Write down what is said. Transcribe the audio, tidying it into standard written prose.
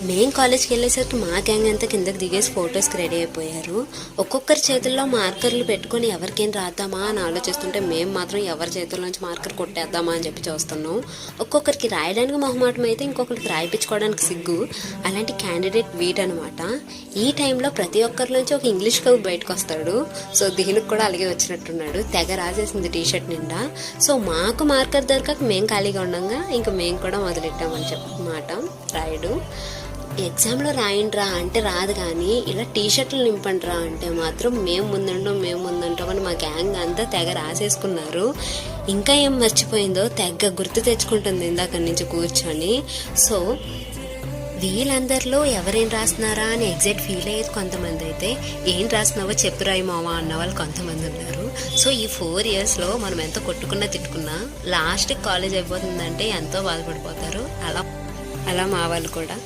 మేము కాలేజ్కి వెళ్ళేసరికి మా గ్యాంగ్ అంతా కిందకి దిగేసి ఫొటోస్కి రెడీ అయిపోయారు. ఒక్కొక్కరి చేతుల్లో మార్కర్లు పెట్టుకొని ఎవరికేం రాద్దామా అని ఆలోచిస్తుంటే మేము మాత్రం ఎవరి చేతుల్లోంచి మార్కర్ కొట్టేద్దామా అని చెప్పి చూస్తున్నాం. ఒక్కొక్కరికి రాయడానికి మొహమాటం అయితే ఇంకొకరికి రాయిపించుకోవడానికి సిగ్గు. అలాంటి క్యాండిడేట్ వీట్ అనమాట. ఈ టైంలో ప్రతి ఒక్కరిలోంచి ఒక ఇంగ్లీష్ కవి బయటకు వస్తాడు. సో దీనికి కూడా అలాగే వచ్చినట్టున్నాడు. తెగ రాసేసింది టీషర్ట్ నిండా. సో మాకు మార్కర్ దొరకక మేము ఖాళీగా ఉండగా ఇంకా మేము కూడా మొదలెట్టామని చెప్పమాట రాయడు. ఎగ్జామ్లో రాయండిరా అంటే రాదు, కానీ ఇలా టీషర్ట్లు నింపండిరా అంటే మాత్రం మేము ముందుంటాం అని మా గ్యాంగ్ అంతా తెగ రాసేసుకున్నారు. ఇంకా ఏం మర్చిపోయిందో తెగ గుర్తు తెచ్చుకుంటుంది ఇందాక నుంచి కూర్చొని. సో వీళ్ళందరిలో ఎవరేం రాస్తున్నారా అని ఎగ్జాక్ట్ ఫీల్ అయ్యేది కొంతమంది అయితే, ఏం రాస్తున్నావో చెప్పు రాయి మావా అన్న వాళ్ళు కొంతమంది ఉన్నారు. సో ఈ 4 yearsలో మనం ఎంత కొట్టుకున్నా తిట్టుకున్నా లాస్ట్కి కాలేజ్ అయిపోతుందంటే ఎంతో బాధపడిపోతారు. అలా మా వాళ్ళు కూడా.